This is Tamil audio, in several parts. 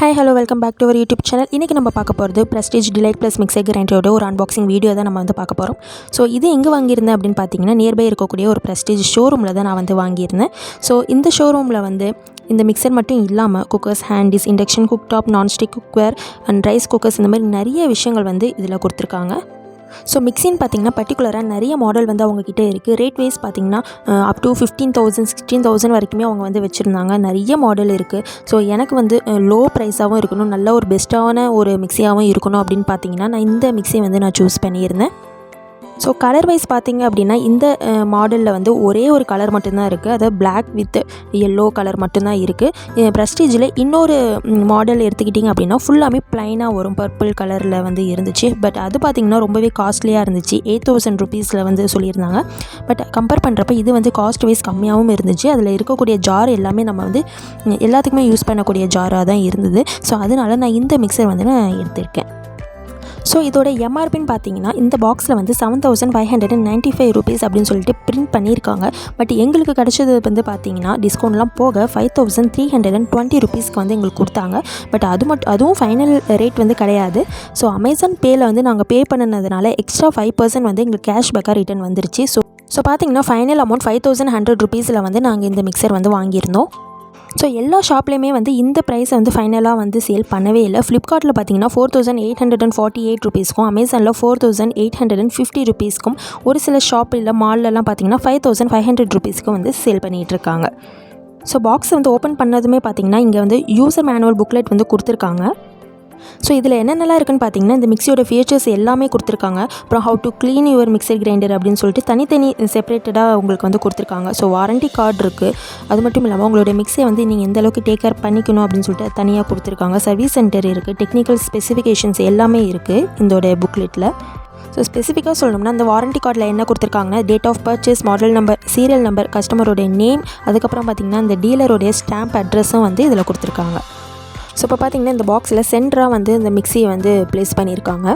Hi hello welcome back to our YouTube channel. இன்றைக்கி நம்ம பார்க்க போகிறது ப்ரெஸ்டீஜ் டிலைட் ப்ளஸ் மிக்சர் கிரைண்டரோட ஒரு அன்பாக்சிங் வீடியோ தான் நம்ம வந்து பார்க்க போகிறோம். ஸோ இது எங்கே வாங்கியிருந்தேன் அப்படின்னு பார்த்தீங்கன்னா, நியர்பை இருக்கக்கூடிய ஒரு ப்ரெஸ்டீஜ் ஷோரூமில் தான் நான் வந்து வாங்கியிருந்தேன். ஸோ இந்த ஷோரூமில் வந்து இந்த மிக்சர் மட்டும் இல்லாமல் cookers, handis, induction cooktop, nonstick cookware and rice cookers இந்த மாதிரி நிறைய விஷயங்கள் வந்து இதில் கொடுத்துருக்காங்க. ஸோ மிக்சின்னு பார்த்தீங்கன்னா பர்டிகுலராக நிறைய மாடல் வந்து அவங்கக்கிட்ட இருக்குது. ரேட் வைஸ் பார்த்தீங்கன்னா அப் டு 15,000 16,000 வரைக்குமே அவங்க வந்து வச்சுருந்தாங்க. நிறைய மாடல் இருக்குது. ஸோ எனக்கு வந்து லோ ப்ரைஸாகவும் இருக்கணும், நல்ல ஒரு பெஸ்ட்டான ஒரு மிக்சியாகவும் இருக்கணும் அப்படின்னு பார்த்தீங்கன்னா நான் இந்த மிக்சியை வந்து நான் சூஸ் பண்ணியிருந்தேன். ஸோ கலர் வைஸ் பார்த்திங்க அப்படின்னா இந்த மாடலில் வந்து ஒரே ஒரு கலர் மட்டும்தான் இருக்குது. அதாவது பிளாக் வித் எல்லோ கலர் மட்டும்தான் இருக்குது. ப்ரெஸ்டீஜில் இன்னொரு மாடல் எடுத்துக்கிட்டிங்க அப்படின்னா ஃபுல்லாமே ப்ளைனாக வரும், பர்பிள் கலரில் வந்து இருந்துச்சு. பட் அது பார்த்திங்கன்னா ரொம்பவே காஸ்ட்லியாக இருந்துச்சு. 8,000 ருபீஸில் வந்து சொல்லியிருந்தாங்க. பட் கம்பேர் பண்ணுறப்ப இது வந்து காஸ்ட் வைஸ் கம்மியாகவும் இருந்துச்சு. அதில் இருக்கக்கூடிய ஜார் எல்லாமே நம்ம வந்து எல்லாத்துக்குமே யூஸ் பண்ணக்கூடிய ஜாராக தான் இருந்தது. ஸோ அதனால நான் இந்த மிக்சர் வந்து நான் எடுத்திருக்கேன். ஸோ இதோட எம்ஆர்பின்னு பார்த்தீங்கன்னா இந்த பாக்ஸில் வந்து 7,595 ருபீஸ் அப்படின்னு சொல்லிட்டு பிரிண்ட் பண்ணியிருக்காங்க. பட் எங்களுக்கு கிடச்சது வந்து பார்த்தீங்கன்னா டிஸ்கவுண்ட்லாம் போக 5,320 ருபீஸ்க்கு வந்து எங்களுக்கு கொடுத்தாங்க. பட் அதுவும் ஃபைனல் ரேட் வந்து கிடையாது. ஸோ அமேசான் பேயில் வந்து நாங்கள் பே பண்ணினதுனால எக்ஸ்ட்ரா 5% வந்து எங்களுக்கு கேஷ்பேக்காக ரிட்டர்ன் வந்துருச்சு. ஸோ பார்த்தீங்கன்னா ஃபைனல் அமௌண்ட் 5,100 ருபீஸில் வந்து நாங்கள் இந்த மிக்சர் வந்து வாங்கியிருந்தோம். ஸோ எல்லா ஷாப்லேயுமே வந்து இந்த ப்ரைஸை வந்து ஃபைனலாக வந்து சேல் பண்ணவே இல்லை. ஃப்ளிப்கார்ட்டில் பார்த்தீங்கன்னா 4,848 ருபீஸ்க்கும், அமேசானில் 4,850 ருபீஸ்க்கும், ஒரு சில ஷாப் இல்லை மால்லலாம் பார்த்தீங்கன்னா 5,500 ருபீஸ்க்கும் வந்து சேல் பண்ணிகிட்ருக்காங்க. ஸோ பாக்ஸ் வந்து ஓப்பன் பண்ணதுமே பார்த்தீங்கன்னா இங்கே வந்து யூசர் மேனுவல் புக்லெட் வந்து கொடுத்துருக்காங்க. ஸோ இதில் என்னென்னலாம் இருக்குன்னு பார்த்தீங்கன்னா இந்த மிக்சியோட ஃபீச்சர்ஸ் எல்லாமே கொடுத்துருக்காங்க. அப்புறம் how to clean your mixer grinder அப்படின்னு சொல்லிட்டு தனித்தனி செப்பரேட்டடாக உங்களுக்கு வந்து கொடுத்துருக்காங்க. ஸோ வாரண்டி கார்டு இருக்குது. அது மட்டும் இல்லாமல் உங்களுடைய மிக்சியை வந்து நீங்கள் எந்த அளவுக்கு டேக் கேர் பண்ணிக்கணும் அப்படின்னு சொல்லிட்டு தனியாக கொடுத்துருக்காங்க. சர்வீஸ் சென்டர் இருக்குது, டெக்னிக்கல் ஸ்பெசிஃபிகேஷன்ஸ் எல்லாமே இருக்குது இதோட புக்லெட்டில். ஸோ ஸ்பெசிஃபிக்காக சொல்லணும்னா இந்த வாரண்டி கார்டில் என்ன கொடுத்துருக்காங்கன்னா date of purchase, model number, serial number, கஸ்டமரோடைய நேம், அதுக்கப்புறம் பார்த்திங்கன்னா இந்த டீலருடைய ஸ்டாம்ப் அட்ரஸும் வந்து இதில் கொடுத்துருக்காங்க. ஸோ இப்போ பார்த்திங்கன்னா இந்த பாக்ஸில் சென்டராக வந்து இந்த மிக்சியை வந்து ப்ளேஸ் பண்ணியிருக்காங்க.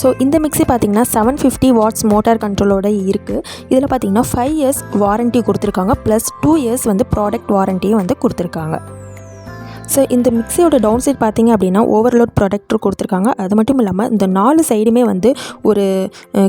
ஸோ இந்த மிக்சி பார்த்திங்கன்னா 750 வாட்ஸ் மோட்டார் கண்ட்ரோலோடு இருக்குது. இதில் பார்த்திங்கன்னா 5 இயர்ஸ் வாரண்ட்டி கொடுத்துருக்காங்க, ப்ளஸ் 2 இயர்ஸ் வந்து ப்ராடக்ட் வாரண்ட்டியும் வந்து கொடுத்துருக்காங்க. ஸோ இந்த மிக்சியோட டவுன் சைட் பார்த்திங்க அப்படின்னா ஓவர்லோட் ப்ராடக்டர் கொடுத்துருக்காங்க. அது மட்டும் இல்லாமல் இந்த 4 சைடுமே வந்து ஒரு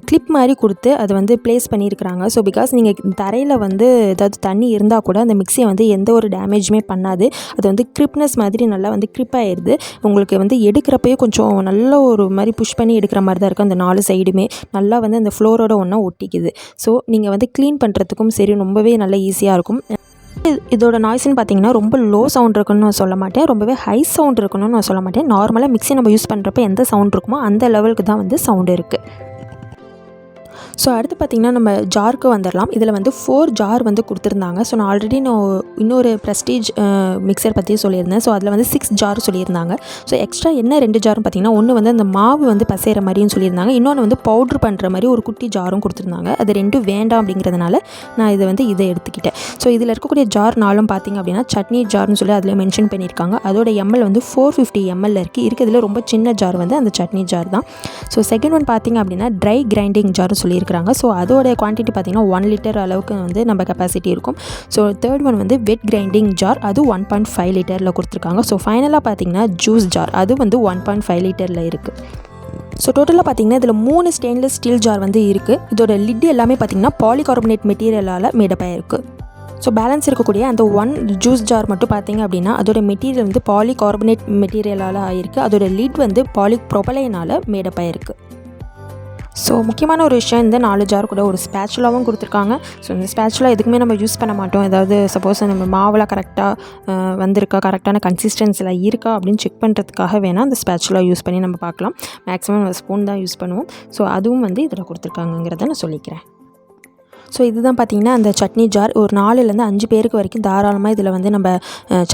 கிளிப் மாதிரி கொடுத்து அதை வந்து ப்ளேஸ் பண்ணியிருக்கிறாங்க. ஸோ பிகாஸ் நீங்கள் தரையில் வந்து ஏதாவது தண்ணி இருந்தால் கூட அந்த மிக்சியை வந்து எந்த ஒரு டேமேஜுமே பண்ணாது. அது வந்து கிரிப்னஸ் மாதிரி நல்லா வந்து கிரிப் ஆகிடுது. உங்களுக்கு வந்து எடுக்கிறப்பயே கொஞ்சம் நல்ல ஒரு மாதிரி புஷ் பண்ணி எடுக்கிற மாதிரி தான் இருக்கும். அந்த 4 சைடுமே நல்லா வந்து அந்த ஃப்ளோரோட ஒன்றா ஒட்டிக்குது. ஸோ நீங்கள் வந்து க்ளீன் பண்ணுறதுக்கும் சரி ரொம்பவே நல்லா ஈஸியாக இருக்கும். இதோட நாய்ஸ்ன்னு பார்த்தீங்கன்னா ரொம்ப லோ சவுண்ட் இருக்குன்னு நான் சொல்ல மாட்டேன், ரொம்பவே ஹை சவுண்ட் இருக்குன்னு நான் சொல்ல மாட்டேன். நார்மலாக மிக்ஸி நம்ம யூஸ் பண்ணுறப்ப எந்த சவுண்ட் இருக்குமோ அந்த லெவலுக்கு தான் வந்து சவுண்டு இருக்குது. ஸோ அடுத்து பார்த்திங்கன்னா நம்ம ஜாருக்கு வந்துடலாம். இதில் வந்து 4 ஜார் வந்து கொடுத்துருந்தாங்க. ஸோ நான் ஆல்ரெடி இன்னொரு ப்ரெஸ்டீஜ் மிக்சர் பற்றி சொல்லியிருந்தேன். ஸோ அதில் வந்து 6 ஜார் சொல்லியிருந்தாங்க. ஸோ எக்ஸ்ட்ரா என்ன 2 ஜாரும் பார்த்திங்கன்னா ஒன்று வந்து அந்த மாவு வந்து பசைகிற மாதிரியும் சொல்லியிருந்தாங்க, இன்னொன்று வந்து பவுட்ரு பண்ணுற மாதிரி ஒரு குட்டி ஜாரும் கொடுத்துருந்தாங்க. அது 2 வேண்டாம் அப்படிங்கிறதுனால நான் இதை எடுத்துக்கிட்டேன். ஸோ இதில் இருக்கக்கூடிய ஜார் 4ம் பார்த்திங்க அப்படின்னா சட்னி ஜார்னு சொல்லி அதில் மென்ஷன் பண்ணியிருக்காங்க. அதோட எம்எல் வந்து 450 ml இருக்கிறதுல ரொம்ப சின்ன ஜார் வந்து அந்த சட்னி ஜார் தான். ஸோ செகண்ட் ஒன் பார்த்திங்க அப்படின்னா ட்ரை கிரைண்டிங் ஜார்னு சொல்லியிருக்காங்க. ஸோ அதோட குவான்டிட்டி பார்த்திங்கன்னா 1 லிட்டர் அளவுக்கு வந்து நம்ம கெப்பாசிட்டி இருக்கும். ஸோ தேர்ட் ஒன் வந்து வெட் கிரைண்டிங் ஜார், அது 1.5 லிட்டரில் கொடுத்துருக்காங்க. ஸோ ஃபைனலாக பார்த்திங்கன்னா ஜூஸ் ஜார், அது வந்து 1.5 லிட்டரில் இருக்குது. ஸோ டோட்டலாக பார்த்திங்கன்னா இதில் 3 ஸ்டெயின்லெஸ் ஸ்டீல் ஜார் வந்து இருக்குது. இதோட லிட் எல்லாமே பார்த்திங்கன்னா பாலிகார்பனேட் மெட்டீரியலால் மேடப்பாக இருக்குது. ஸோ பேலன்ஸ் இருக்கக்கூடிய அந்த 1 ஜூஸ் ஜார் மட்டும் பார்த்திங்க அப்படின்னா அதோட மெட்டீரியல் வந்து பாலிகார்பனேட் மெட்டீரியலால் ஆகிருக்கு. அதோட லிட் வந்து பாலிப்ரொபலைனால் மேடப்பாக இருக்குது. ஸோ முக்கியமான ஒரு விஷயம், இந்த 4 ஜார் கூட ஒரு ஸ்பேச்சுலாவும் கொடுத்துருக்காங்க. ஸோ இந்த ஸ்பேச்சுலா எதுக்குமே நம்ம யூஸ் பண்ண மாட்டோம். ஏதாவது சப்போஸ் நம்ம மாவெலாம் கரெக்டாக வந்திருக்கா, கரெக்டான கன்சிஸ்டன்சியில் இருக்கா அப்படின்னு செக் பண்ணுறதுக்காக வேணால் அந்த ஸ்பேச்சுலா யூஸ் பண்ணி நம்ம பார்க்கலாம். மேக்ஸிமம் நம்ம ஸ்பூன் தான் யூஸ் பண்ணுவோம். ஸோ அதுவும் வந்து இதில் கொடுத்துருக்காங்கிறத நான் சொல்லிக்கிறேன். ஸோ இதுதான் பார்த்திங்கன்னா அந்த சட்னி ஜார். ஒரு 4லேருந்து 5 பேருக்கு வரைக்கும் தாராளமாக இதில் வந்து நம்ம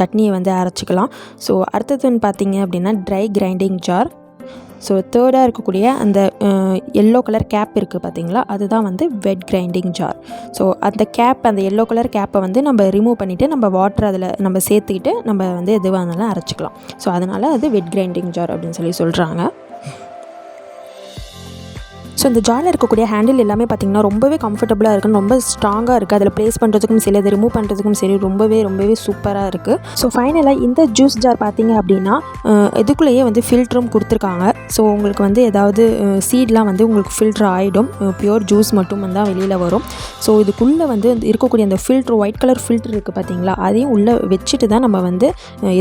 சட்னியை வந்து அரைச்சிக்கலாம். ஸோ அடுத்ததுன்னு பார்த்திங்க அப்படின்னா ட்ரை கிரைண்டிங் ஜார். ஸோ தேர்டாக இருக்கக்கூடிய அந்த எல்லோ கலர் கேப் இருக்குது பார்த்திங்களா, அதுதான் வந்து வெட் கிரைண்டிங் ஜார். ஸோ அந்த கேப், அந்த எல்லோ கலர் கேப்பை வந்து நம்ம ரிமூவ் பண்ணிவிட்டு நம்ம வாட்டர் அதில் நம்ம சேர்த்துக்கிட்டு நம்ம வந்து எதுவாக இருந்தாலும் அரைச்சிக்கலாம். ஸோ அதனால் அது வெட் கிரைண்டிங் ஜார் அப்படின்னு சொல்லி சொல்கிறாங்க. ஸோ இந்த ஜாரில் இருக்கக்கூடிய ஹேண்டில் எல்லாமே பார்த்திங்கன்னா ரொம்பவே கம்ஃபர்டபுளாக இருக்குது, ரொம்ப ஸ்ட்ராங்காக இருக்குது. அதில் ப்ளேஸ் பண்ணுறதுக்கும் சரி, அதை ரிமூவ் பண்ணுறதுக்கும் சரி ரொம்பவே சூப்பராக இருக்குது. ஸோ ஃபைனலாக இந்த ஜூஸ் ஜார் பார்த்திங்க அப்படின்னா இதுக்குள்ளேயே வந்து ஃபில்டரும் கொடுத்துருக்காங்க. ஸோ உங்களுக்கு வந்து ஏதாவது சீட்லாம் வந்து உங்களுக்கு ஃபில்ட்ரு ஆகிடும், பியூர் ஜூஸ் மட்டும் தான் வெளியில் வரும். ஸோ இதுக்குள்ளே வந்து இருக்கக்கூடிய அந்த ஃபில்ட்ரு ஒயிட் கலர் ஃபில்ட்ரு இருக்குது பார்த்திங்களா, அதையும் உள்ளே வச்சுட்டு தான் நம்ம வந்து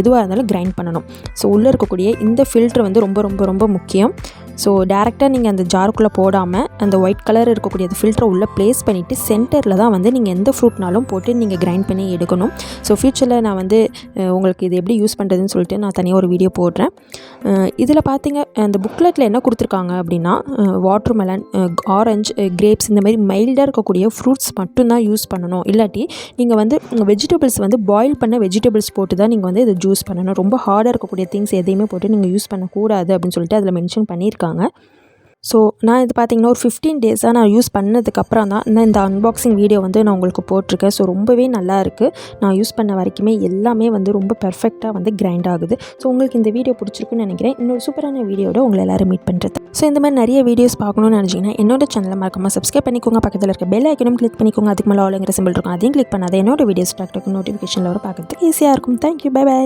எதுவாக இருந்தாலும் கிரைண்ட் பண்ணணும். ஸோ உள்ளே இருக்கக்கூடிய இந்த ஃபில்ட்ரு வந்து ரொம்ப முக்கியம். ஸோ டேரெக்டாக நீங்கள் அந்த ஜாருக்குள்ளே போடாமல் அந்த ஒயிட் கலர் இருக்கக்கூடிய அந்த ஃபில்டரை உள்ளே ப்ளேஸ் பண்ணிவிட்டு சென்டரில் தான் வந்து நீங்கள் எந்த ஃப்ரூட்னாலும் போட்டு நீங்கள் கிரைண்ட் பண்ணி எடுக்கணும். ஸோ ஃப்யூச்சரில் நான் வந்து உங்களுக்கு இது எப்படி யூஸ் பண்ணுறதுன்னு சொல்லிட்டு நான் தனியாக ஒரு வீடியோ போடுறேன். இதில் பார்த்தீங்க அந்த புக்லெட்டில் என்ன கொடுத்துருக்காங்க அப்படின்னா வாட்டர்மெலன், ஆரஞ்சு, கிரேப்ஸ் இந்த மாதிரி மைல்டாக இருக்கக்கூடிய ஃப்ரூட்ஸ் மட்டும்தான் யூஸ் பண்ணணும். இல்லாட்டி நீங்கள் வந்து வெஜிடபிள்ஸ் வந்து பாயில் பண்ண வெஜிடபிள்ஸ் போட்டு தான் நீங்கள் வந்து இதை ஜூஸ் பண்ணணும். ரொம்ப ஹார்டாக இருக்கக்கூடிய திங்ஸ் எதையுமே போட்டு நீங்கள் யூஸ் பண்ணக்கூடாது அப்படின்னு சொல்லிட்டு அதில் மென்ஷன் பண்ணியிருக்காங்க. ஸோ நான் இது பார்த்திங்கன்னா ஒரு 15 டேஸாக நான் யூஸ் பண்ணதுக்கப்புறம் தான் இந்த அன்பாக்சிங் வீடியோ வந்து நான் உங்களுக்கு போட்டிருக்கேன். ஸோ ரொம்பவே நல்லா இருக்குது. நான் யூஸ் பண்ண வரைக்குமே எல்லாமே வந்து ரொம்ப பெர்ஃபெக்டாக வந்து கிரைண்ட் ஆகுது. ஸோ உங்களுக்கு இந்த வீடியோ பிடிச்சிருக்குன்னு நினைக்கிறேன். இன்னொரு சூப்பரான வீடியோட உங்களை எல்லோரும் மீட் பண்ணுறது. ஸோ இந்த மாதிரி நிறைய வீடியோஸ் பார்க்கணுன்னு நினச்சிங்கன்னா என்னோட சேனலை மறக்காமல் சப்ஸ்கிரைப் பண்ணிக்கோங்க. பக்கத்தில் இருக்க பெல் ஐக்கனும் கிளிக் பண்ணிக்கோங்க. அதுக்கு மேலே ஆளுங்கிற சிம்பிள் இருக்கும், அதையும் கிளிக் பண்ணாத என்னோட வீடியோஸ் டக்கு நோட்டிஃபிகேஷனில் வர பார்க்குறதுக்கு ஈஸியாக இருக்கும். Thank you, by.